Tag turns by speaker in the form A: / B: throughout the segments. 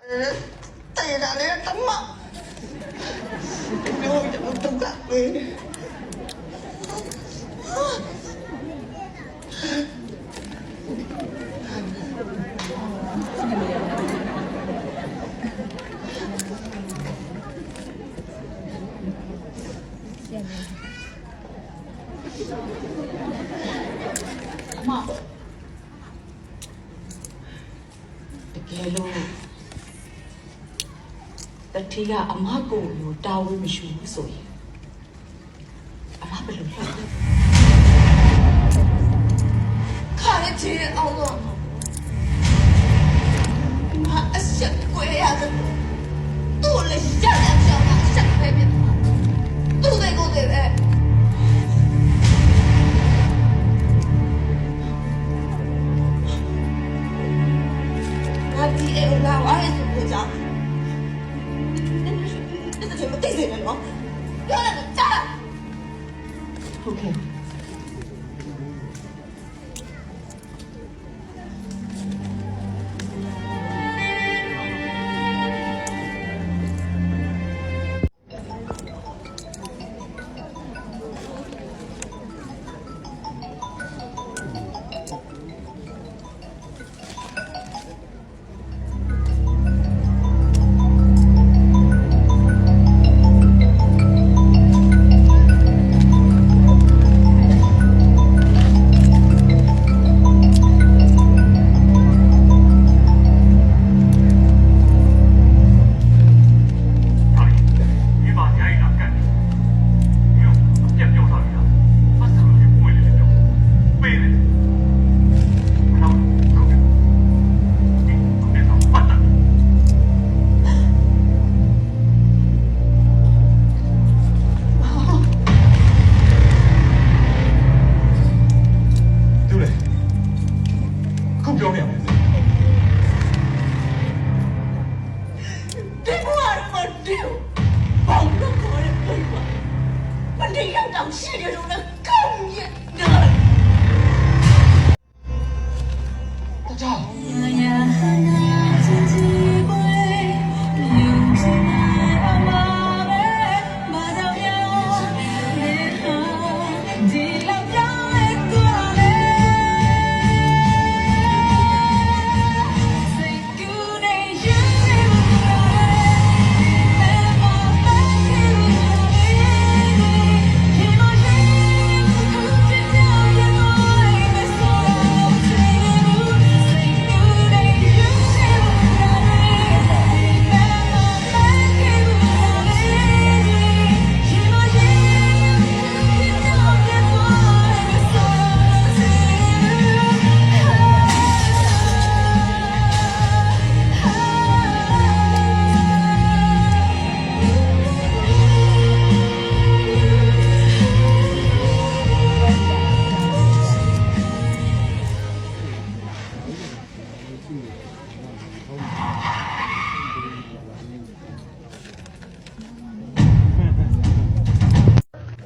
A: 对了，你他妈，我怎么都干没？妈，这个路。တတိယအမကိုလိုတာဝန်မရှိဘူးဆိုရင်အမဘယ်လိုလုပ်လဲခါရချင်အောင်တော့မအဆက်ကိုရတယ်သူ့လည်းရှာတယ်ရှာတာဆက်ပဲပြသူ့တဲ့ကိုတဲ့ပဲငါဒီအဲ့လာဝါရဲဆိုကြမသိစေနဲ့နော်ပြောတယ်ကြားလားဟုတ်ကဲ့世界中的更严的。大家好。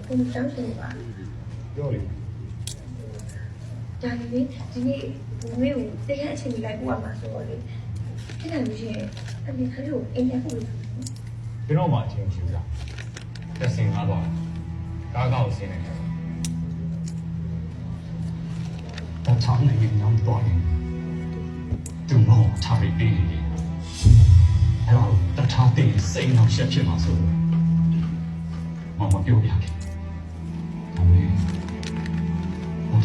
A: 你想什么吧？
B: ပြောလေ
A: ဒါလေဒီနေ့ဘယ်လိုတရားအချိန်ကြီးလိုက်ပို့ရမှာဆိုတော့လေဖြစ်နိုင်လို့ရှိရင်အမေခလေးကိုအိမ်ပြန်ပို့လို့
B: ဘယ်တော့မှအချင်းချင်းစားတက်စင်ကားတော့ကားကောက်ဆင်းနေတယ်တခြားနိုင်ငံရောက်တော့ရင်သူ့မောချပြီးပြီးနေတယ်အဲ့တော့တခြားတင်စိတ်နောက်ဆက်ဖြစ်မှာဆိုတော့မပြောပြခဲ့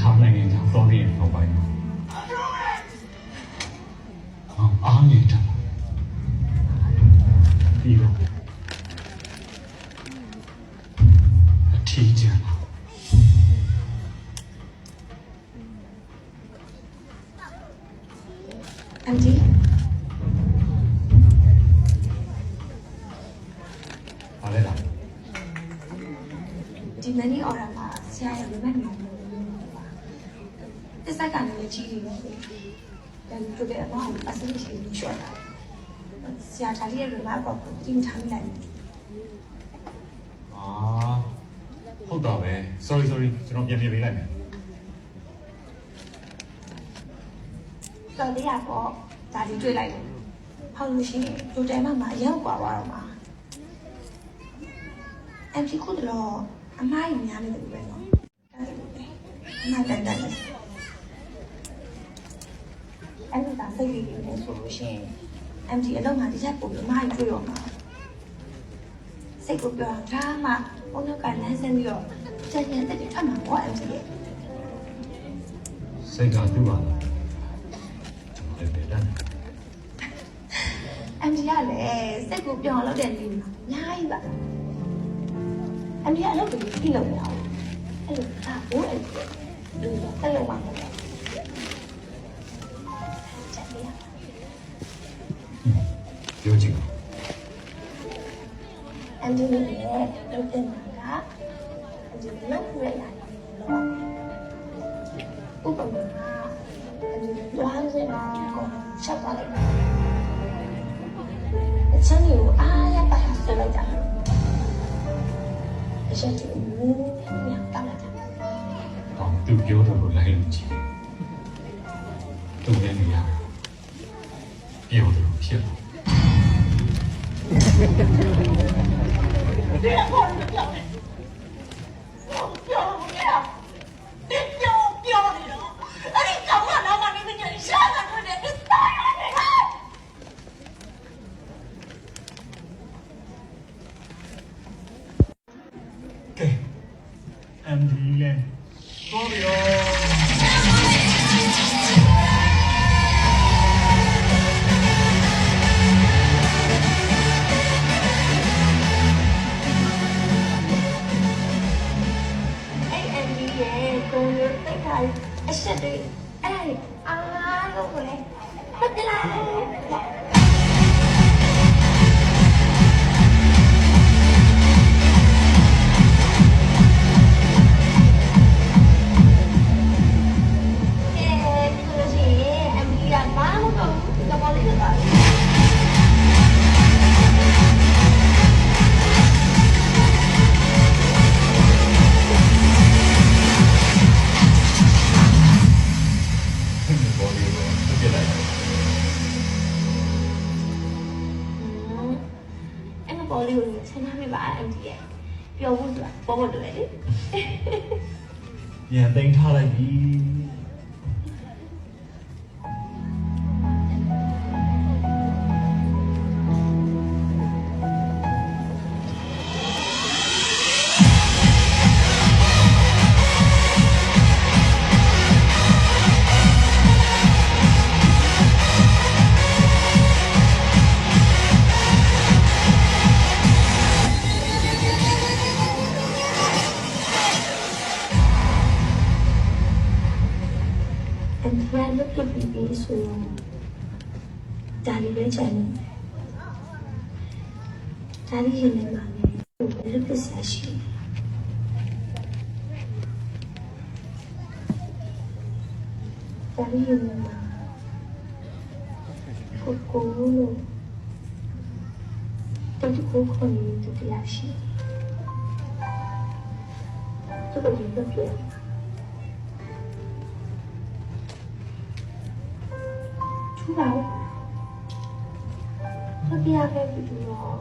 B: 他那年讲早点老白嘛，阿年长，第六，体检了，
A: 安迪，
B: 哪来的？
A: 今天你偶然嘛，现在有没有？这三个人的记忆，但这边我们把身体学了，下查理人嘛搞经常来。
B: 啊，好大呗 ，sorry，ကျွန်တော်ပြန်ပြေးပေးလိုက်မယ်
A: ။တော်တရားပေါ့ဒါဒီတွေ့လိုက်တယ် ဖောက်လို့ရှိရင်ဒိုတိုင်မှာရောက်กว่าတော့မှာအန်တီကတော့အမိုင်းများနေတယ်ပဲနော်အမိုင်းတန်တယ်အဲ့ဒါစိတ်ကြီးနေဆိုလို့ရှိရင် MD အလုံးမှာဒီချက်ပုံအမိုင်းတွေ့ရောမှာစိတ်ကိုပြောတာမှဘုန်းတော်ကလမ်းဆင်းပြီးတော့ကျန်တဲ့တက်ထွက်မှာပေါ့ MD ရဲ့
B: စိတ်ကသူ့ပါလားကျွန်တော်လည်းတန်း
A: MD ကလည်းစိတ်ကိုပြောင်းလို့တဲ့နေမှာအများကြီးပါ MD ကအလုပ်ကိုကြည့်လို့မရဘူးအဲ့လိုဒါဘိုးအဲ့ဒီတက်လို့မှမဟုတ်ဘူးချက်ရ
B: ပြောချင်
A: MD ရဲ့လုပ်တဲ့မှာက MD လုပ်ရရတယ်ဥပမာတွားစင်ကိုချက်ပါလိုက်အချမ်းကိုအားရပါဆိုလိုက်တာအချက်ကြီးညတောင်းလိုက်တာ
B: တော့သူပြောတော့လို့လိုက်လို့ကြည့်သူလည်းနေရပြောတယ်ဖြစ်တယ်
C: 你好，你表的，表不了，你表的了，啊你干嘛老把你们家啥子都得你打呀你看。
B: ကဲ MD လည်းသွားပြီရော
A: အဲ့ MD ရဲ့ကိုယ်ရဲ့တိတ်ခါအချက်တွေအဲ့ဒါတွေအားလုံးကိုလည်းမပြလိုက်ပေါ်လေးကိုဆင်းထားပြပါ MD ရဲ့ပြောဖို့ဆိုတာပေါ်ပေါ်တွေ့လေ
B: ပြန်သိမ်းထားလိုက်ပြီ
A: MD ကလုပ်ပြပြီးဆိုတော့ဒါလေးပဲချင်တယ်ဒါလေးရင်နေမှာလေဘယ်လိုဖြစ်စရာရှိဒါလေးရင်နေမှာကိုလို့တူကိုခွန်နေတူတရားရှိသူကဒီလိုပြောထူပါဘူးမပြရခဲ့ဘူးတော့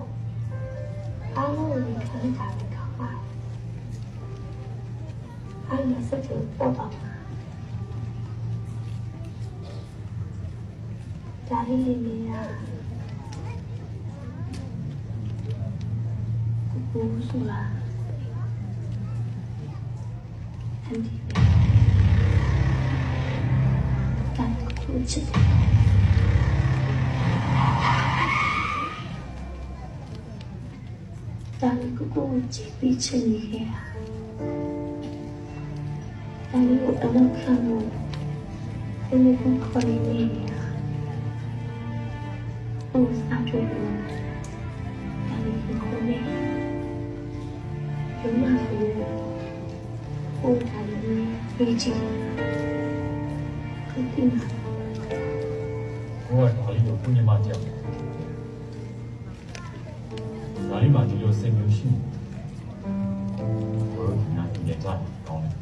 A: အားလုံးကိုခံတာပဲကောင်းပါအားလုံးစက်ကိုပေါ်ပါဒါလေးလေးနေတာဘူးဆိုလားအန်ဒီကန်ကိုချစ်ဒါလေးကိုကြည့်ပြီးချင်နေခဲ့တာဒါလေးကိုအလုပ်ခံလို့ဒီလိုခေါ်နေနေတာဟိုစားကြည့်လို့ဒါလေးကိုခေါ်နေရုံးမှာဆိုဟိုဒါလေးပြီးချင်ကိုတင်မှာ
B: ဘိုးကဒါလေးကိုကုညမကြောက်ဒါလေးမှဒီလိုစိတ်မျိုးရှိဘိုးကနားနေကြတယ်ကောင်းတယ်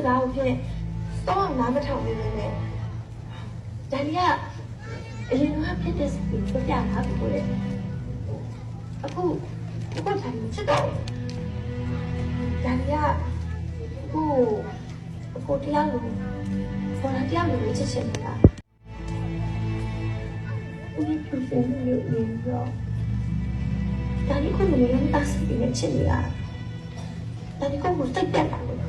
A: ကားကိုဖြင့်စောအောင်နားမထောင်နေနေနဲ့ဒါကြီးကအရင်ကဖြစ်တဲ့စီပြပြလာပြီကိုလေအခုဒါကြီးချစ်တော့ဒါကြီးကိုတရားလို့ပေါ်လာတရားလို့ချစ်ချင်တာဦးကြီးပြည့်စုံလို့နေတော့ဒါကြီးကိုလည်းလည်းတားစီနေချင်နေတာဒါကြီးကိုစိတ်ပြတ်လာလို့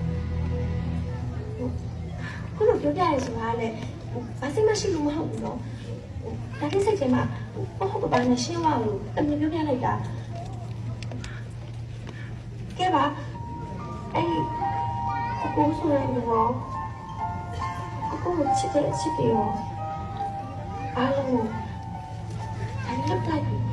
A: ခုလိုပြောပြရဲဆိုတာလည်းဘာစိတ်မရှိလို့မဟုတ်ဘူးနော်ဒါကြီးစိတ်ထဲမှာဟုတ်ပါနဲ့ရှင်းသွားလို့အမြင်ပြောပြလိုက်တာကဲပါအဲ့ကိုဆိုရင်တော့ကိုချစ်တယ်ချစ်တယ်ရောအားလုံးကိုဒါကြီးလောက်လိုက်ပြီ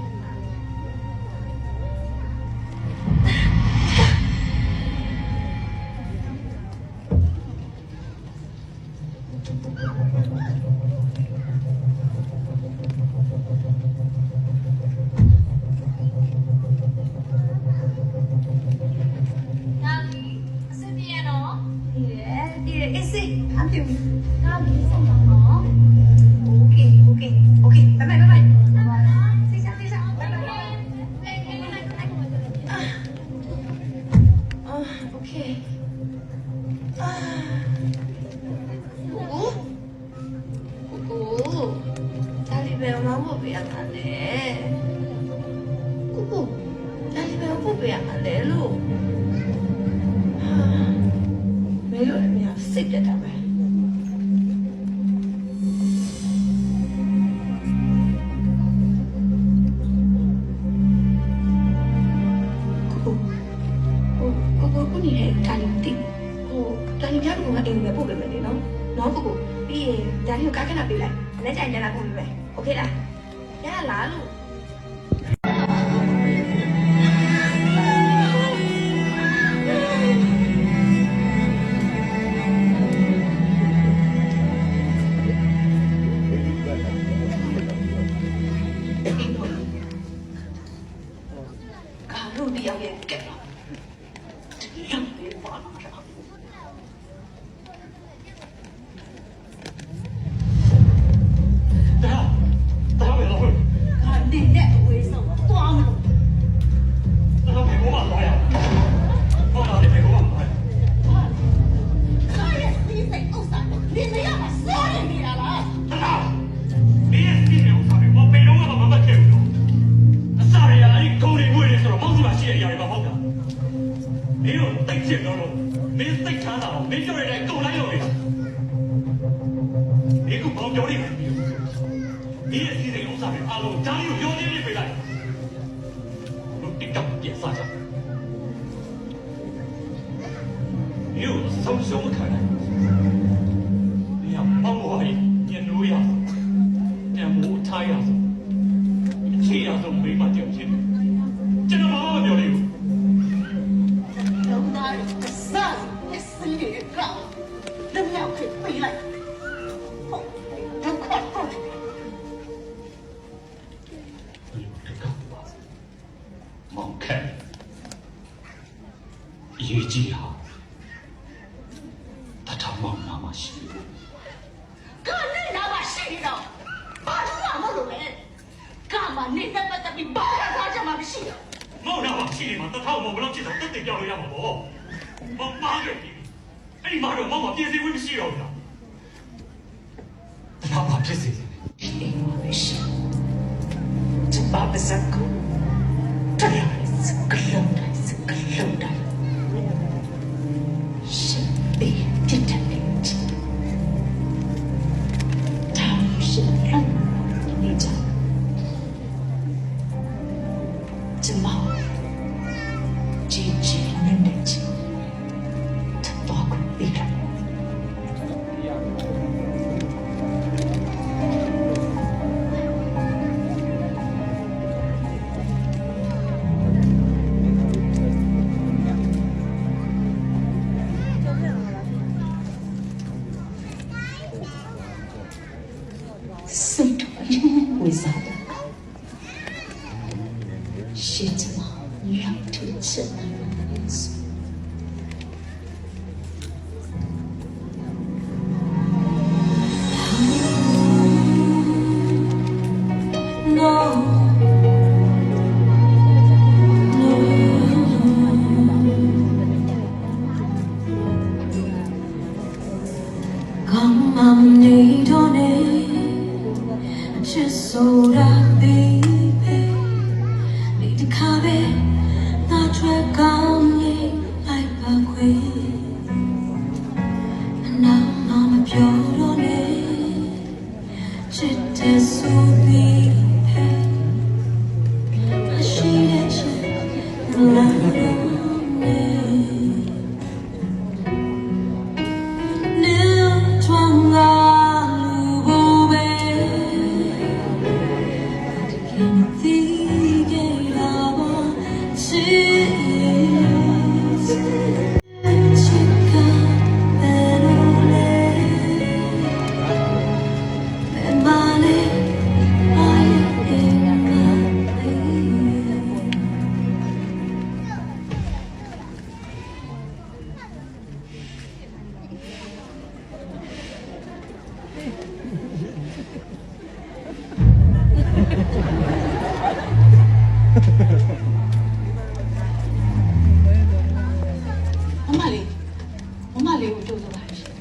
C: မလေးကိုကြိုးစားပါရှင်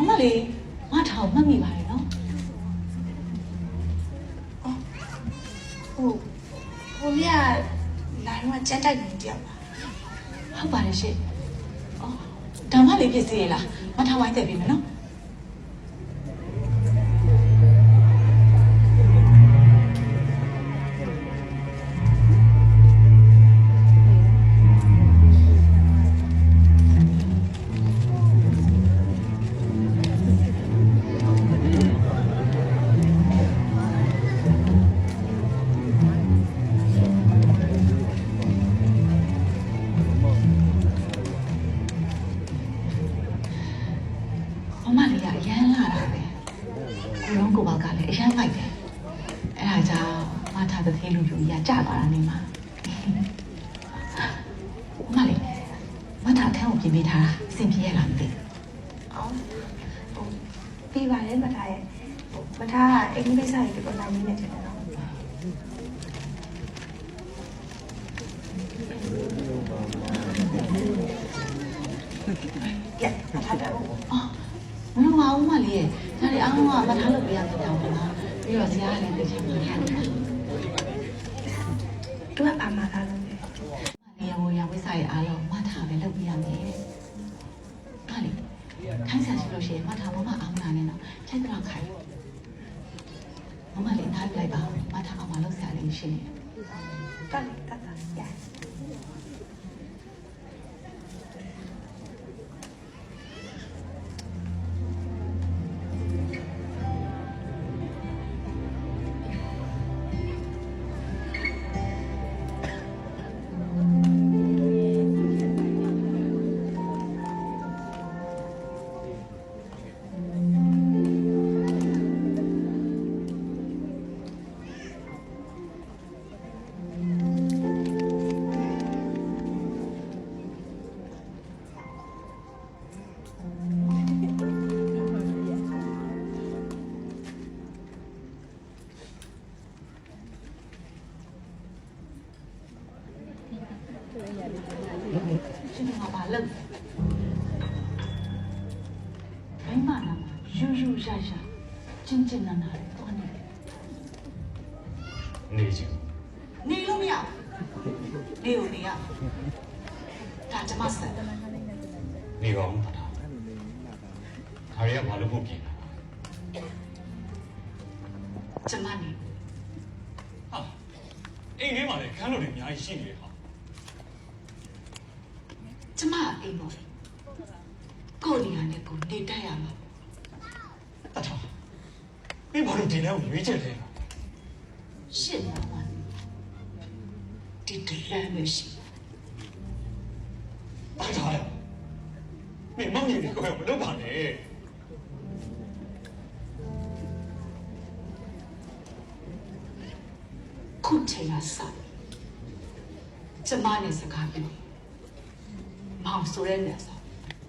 C: မလေးငါထောင်မှတ်မိပါတယ်နော်
A: ဟိုမြတ်လာတော့ကြက်တိုက်နေတယောက်ပါ
C: ဟုတ်ပါတယ်ရှင်အော်ဒါမှလေးဖြစ်စီရလားမထောင်ဝိုင်းတက်ပြီမယ်နော်ကြာသွားတာနေမှာမလေးမထားထမ်းကိုပြင်ပေးထားတာအဆင်ပြေရလားမသိ
A: ပြီးပါတယ်မထားရဲ့မထားကအင်္ဂလိပ်စာရေးကိုနိုင်နေတယ်နော်ကဲမထားတော့
C: မလို့ပါဦးမလေးရဲ့ဒါတွေအားလုံးကမထားလို့ပြရမှာတော့မလားပြီးတော့ဆရာကလည်းသိချင်မှာလား
A: သူကဘာမှလာလို့လဲ
C: မလေးရောဝိစာရဲ့အားလုံးမထားပဲလုပ်ပြရမယ်ဟာလေခိုင်းစားရှိလို့ရှိရင်မထားမမအောင်နာနေတော့ချိန်တော့ခိုင်းမလေးနားလိုက်ပါမထားအောင်မလုပ်စားလေးရှိနေ
A: ကတ်ရ
C: ရှင်ကဘာလုပ်ဘိမနာယူရရကျင်းကျင်းနာနာတော့နေ
B: နေချင်
C: နေလို့မရနေကိုနေရဒါကျမဆက်
B: နေကောင်းပါလားခါရီကဘာလို့ဖို့ပြင်တာ
C: ကျမနေ
B: ဟာအိမ်ထဲမှာလည်းခန်းလို့တွေအများကြီးရှိနေတယ်ဟာ
C: ကျမအိမ်ပေါ်ကိုနေရနဲ့ကိုနေတတ်ရမှာ
B: တထားမင်းဘာလို့ဒီလမ်းကိုရွေးချက်လဲ
C: ရှင်းတော့မှဒီတလမ်းမရှိ
B: တထားရမင်းမောင်ကြီးကိုမလုပ်ပါနဲ့
C: ခုချိန်ကစကျမနဲ့စကားပြောမောင်ဆိုရဲနဲ့ဆို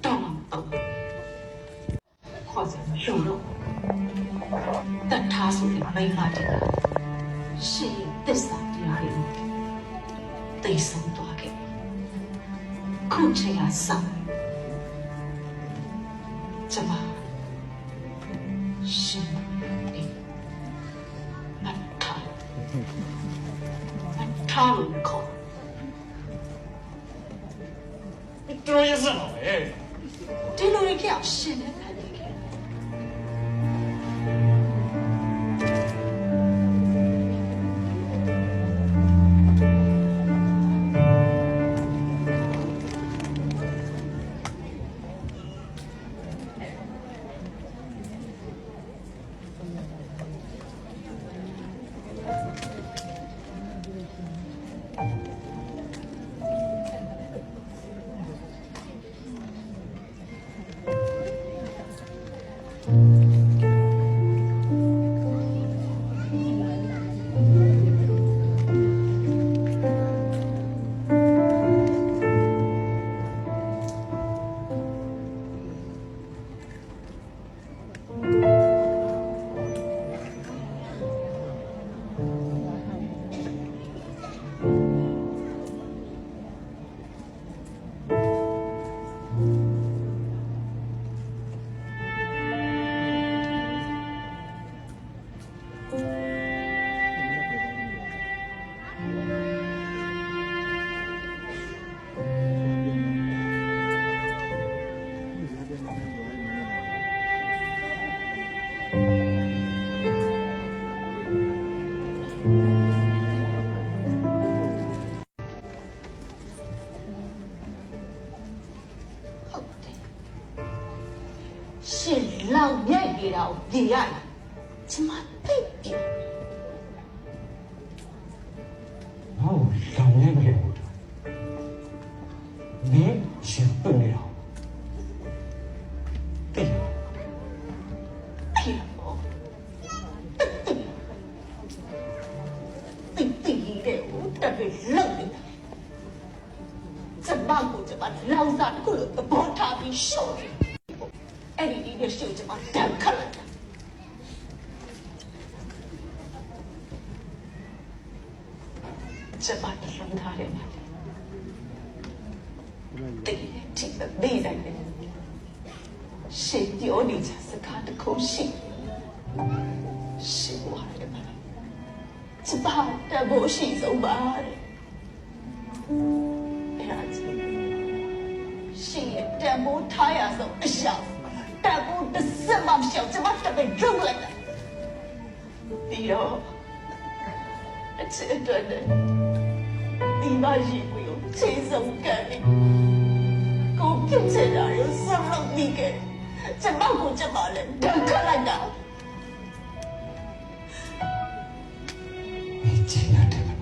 C: တော့မှမတော့ခေါ်စရာရှုံတော့တတ်ထားဆိုတဲ့မိန်းမတွေကရှေ့သစ္စာတရားတွေသိဆုံးသွားခဲ့ခုချိန်ကစကျမရှင်မထားလို့ခေါ်
B: တော်ရစမ်းပါပဲ
C: ဒီလိုတွေပြောင်းရှင်းတဲ့ခံနေခဲ့ လောက်မြိုက်နေတာကိုပြင်ရတယ်ကျမသိပြီ
B: ဟောလောင်နေပြီဒီရှင်ပနေရောတိ
C: ဖြစ်တော့တိတဲ့ဦးတက်ပြီးလောက်နေတာကျမကိုကျမလောက်စားတခုလို့သဘောထားပြီးရှော့တယ်အဲ့ဒီဒီရှေ့ကျမတန်ခတ်လိုက်တာကျမတလုံးထားတယ်မှာတိတိဘေးတိုင်းတယ်ရှေ့ပြောနေချစကားတစ်ခုရှိရှေ့ဝါတယ်မှာကျမတဘောရှိဆုံးပါတဲ့အဲ့ဒါကြီးရှေ့တဘောထားရဆုံးအရှာတဘောတစ်စက်မှမရှောင်ကျမတပည့်ရုပ်လိုက်တာပြီးတော့အချစ်အတွက်နဲ့ဒီမရှိဘူးချေဆုံးကန်နေကိုပြစ်ချင်တာရောစလုံးပြီးခဲ့ကျမကိုကျမလည်းတန်ခတ်လိုက်တာ
B: 你进来这个吧。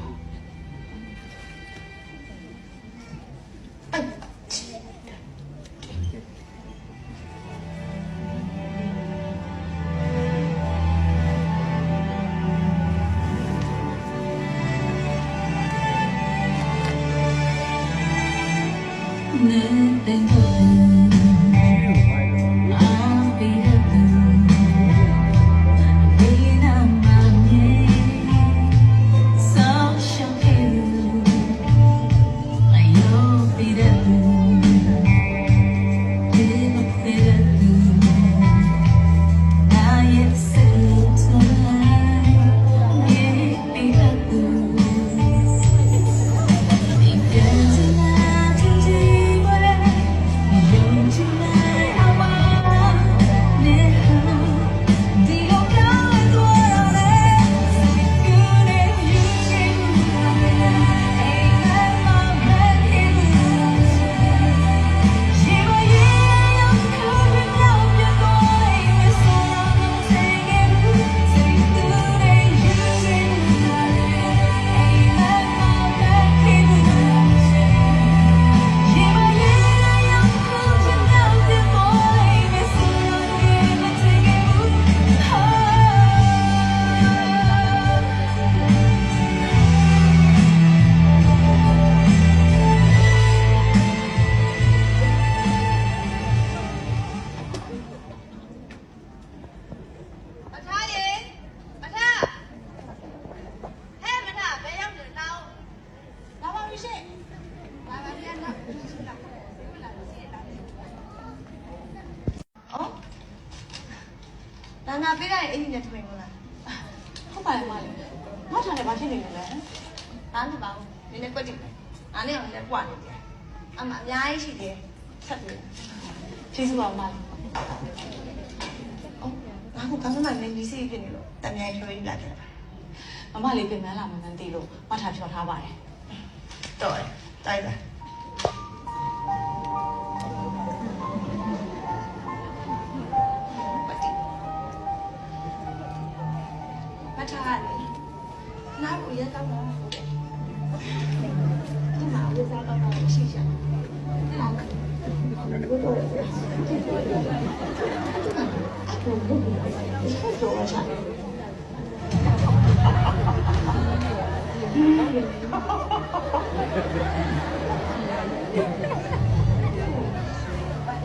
A: နာနာပေးလိုက်ရင်အင်ကြီးနဲ့ထမင်းမလား
C: ဟုတ်ပါရဲ့မလေးငါထားတယ်ဘာဖြစ်နေလဲ
A: နားမပါဘူးနည်းနည်းကွက်ကြည့်မယ်နားနဲ့အောင်လည်းကွာနေတယ်အမအများကြီးရှိတယ်ဆက်ပြီး
C: ကျေးဇူးပါမလေး
A: အော်ငါကဘာမှမမင်းဒီစိတ်ဖြစ်နေလို့တမြိုင်ရွှေကြီးလာတယ်
C: မမလေးပြင်မလာမှန်းသိလို့မထားဖြောထားပါတယ်
A: တော်တယ်တိုက်ပါမထားလေနားကိုရက်တော့မှာဒီမှာဝေစားတော့ရှိရှာတော့ရှာ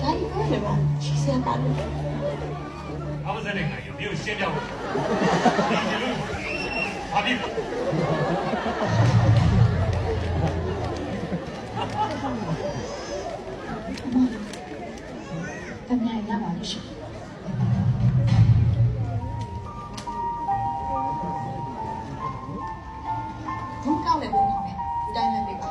A: ဒါကြီးပြောတယ်ဗျာရှိစရာပါလို့
D: 阿不在那个有没有先掉我？你这路阿弟，
C: တမန်ရပါလို့ရှိဘုံကောက်လေဘုံထောင်းလေတိုင်းမဲ့ပေးပါ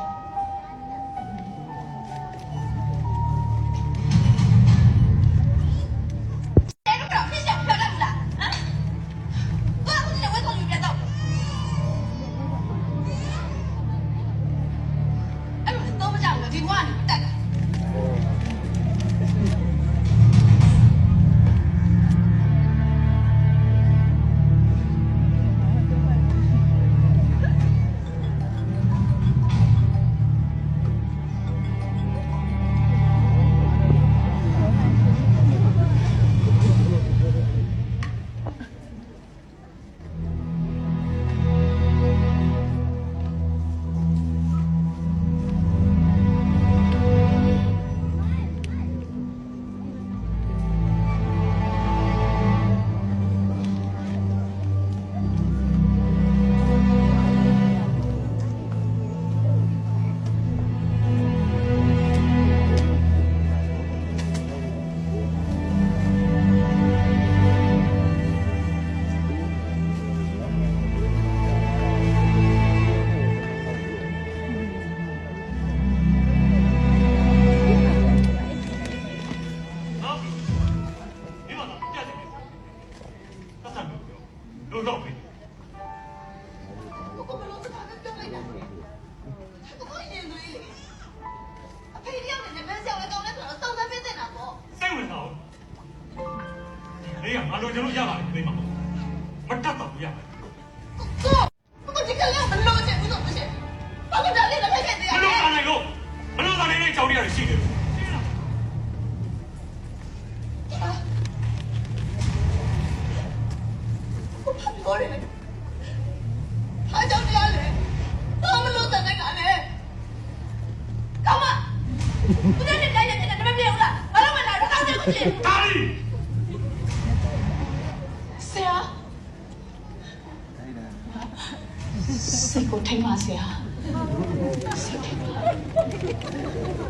D: ကျွန်တော်ရပါတယ်ခင်ဗျာမတတ်တော့ရပါ
A: 我这个两分钟钱不怎么行，把我这里的赔钱的
D: ဘလို့သားနိုင်လို့ဘလို့သားနိုင်တဲ့ကြောင်တွေကရှိတယ်
A: 我怕别人，他叫你嘞，他们都在那干嘞，干嘛？我在这干下去，你们别有了，把他们拿着当对不起。
D: ဒါလီ
C: ဆရာစိတ်ကိုထိမ့်ပါဆရာစိတ်ထိမ့်ပါ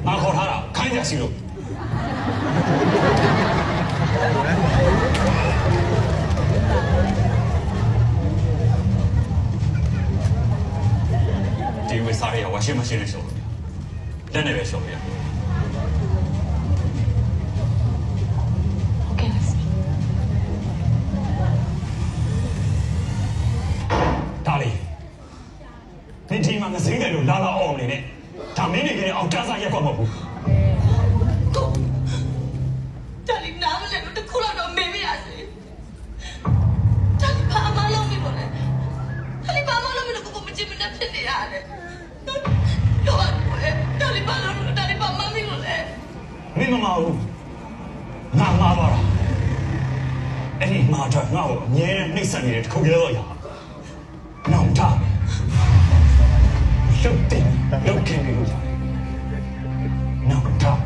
B: ငါခေါ်ထားတာခိုင်းကြစီလို့ဒီဝေစားရဝါရှင်မရှင်နဲ့ရှော့လို့လက်နဲ့ပဲရှော့လို့ရ
C: ဟုတ်ကဲ့ပါဆရာ
B: ဒါလေးဒီဒီမှာငစိမ့်တယ်လို့လာအောင်နေနဲ့ဒါမင်းနေကြအောင်တန်းစားရက်ကွက်မဟုတ်ဘူး
A: 这里拿不了，都哭了都没没呀子。这里爸妈老没过来，这里爸妈老没了，我们这边那骗的呀的。有啊，这里爸老没，这里爸妈没过来。
B: မင်းမမဘူးငါမှားပါလားအဲ့ဒီမှာတော့ငါ့ကိုအမြဲနှိမ့်ဆက်နေတဲ့တစ်ခုတည်းတော့ရနောင်ထားရုပ်တင်ရုပ်ခင်လို့ရတယ်နောင်ထား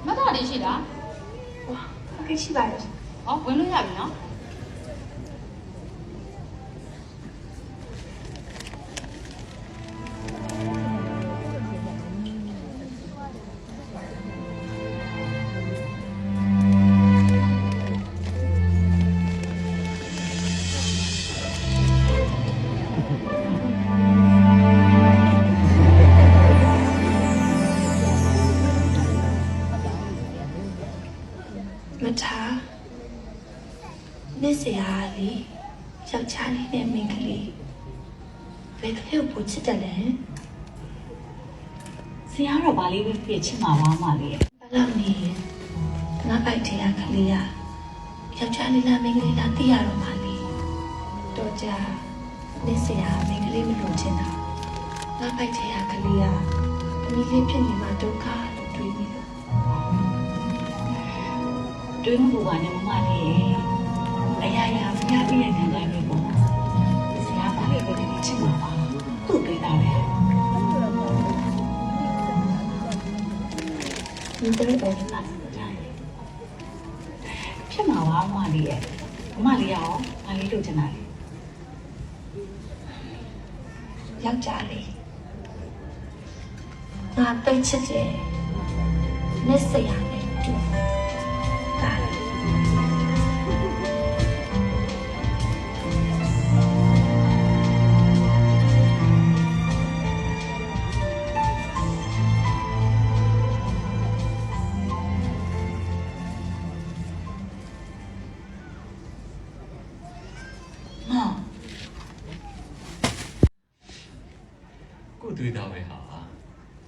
C: မတော်လေးရှိတာ
A: 哇，可以去吧？
C: ဟောဝင်လို့ရပြီနော်
A: မထားနေ့စရာလေးယောက်ျားလေးနဲ့မိန်းကလေးဘယ်ကလေးကိုပိုချစ်တယ်လဲ
C: ဆရာကတော့ဗာလေးပဲပြည့်ချင်မှာပါမလေးရဲ့
A: ဘယ်လောက်နေငါပိုက်ထဲကကလေးကယောက်ျားလေးလားမိန်းကလေးလားသိရတော့မှလေတော့ကြနေ့စရာမိန်းကလေးမလို့ချင်တာငါပိုက်ထဲကကလေးကအမီလေးဖြစ်နေမှဒုက္ခလို့တွေးမိတော့
C: တွေးမှုကလည်းမမလေးရဲ့အရာရာဖျားပြီးတဲ့ခံစားမျိုးပေါ့ဆရာဗာလေးပဲချင်မှာပါသူ့တွေးတာပဲ
A: 你这里边
C: လာစကြတယ်ဖြစ်မှာပါမမလေးရဲ့မမလေးရောဗာလေးလိုချင်တာလေ
A: ယောက်ျားလေးငါတိတ်ချစ်တယ်နေ့စရာနဲ့တူတာလေ
B: ကိုတွေ့တာပဲဟာ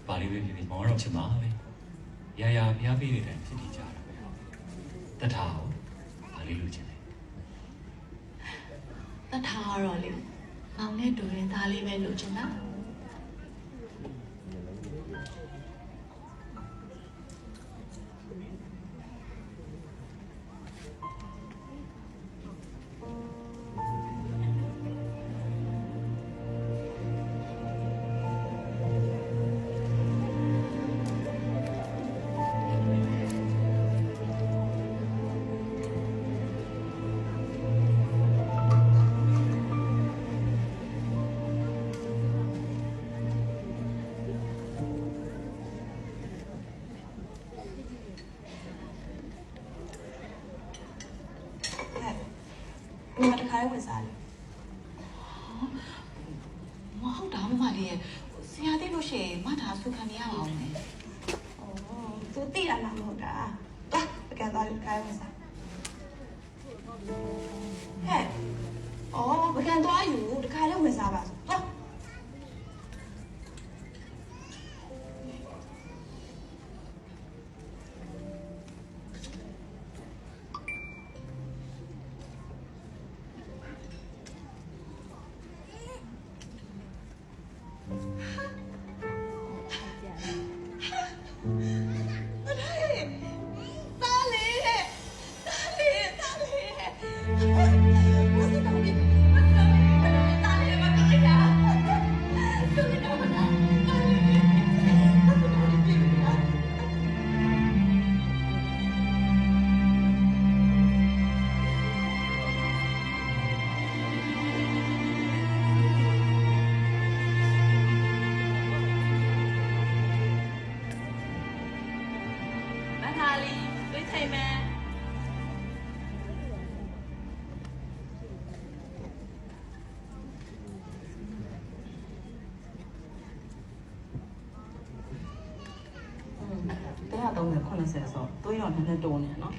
B: ဗာလေးပဲဖြစ်ဖြစ်မောင်တော့ချင်ပါပဲရာရာဖျားပေးတဲ့တိုင်ဖြစ်နေကြတာပဲ တထားကိုဘာလေးလိုချင်လဲ
A: တထားတော့လေမောင်နဲ့တူရင်သားလေးပဲလိုချင်တာ 你们这开会啥哩？
C: မဟုတ်တာမလေးရဲ့ဆရာသိလို့ရှိရင်မထားဆုခံနေရပါအောင်လေ
A: 哦，这地然蛮好的啊。来，不干到开会啥？嘿，哦，不干多有，这开了会啥吧？走。
C: 130 80ဆိုတော့တွေးတော့နည်းနည်းတိုးနေနော်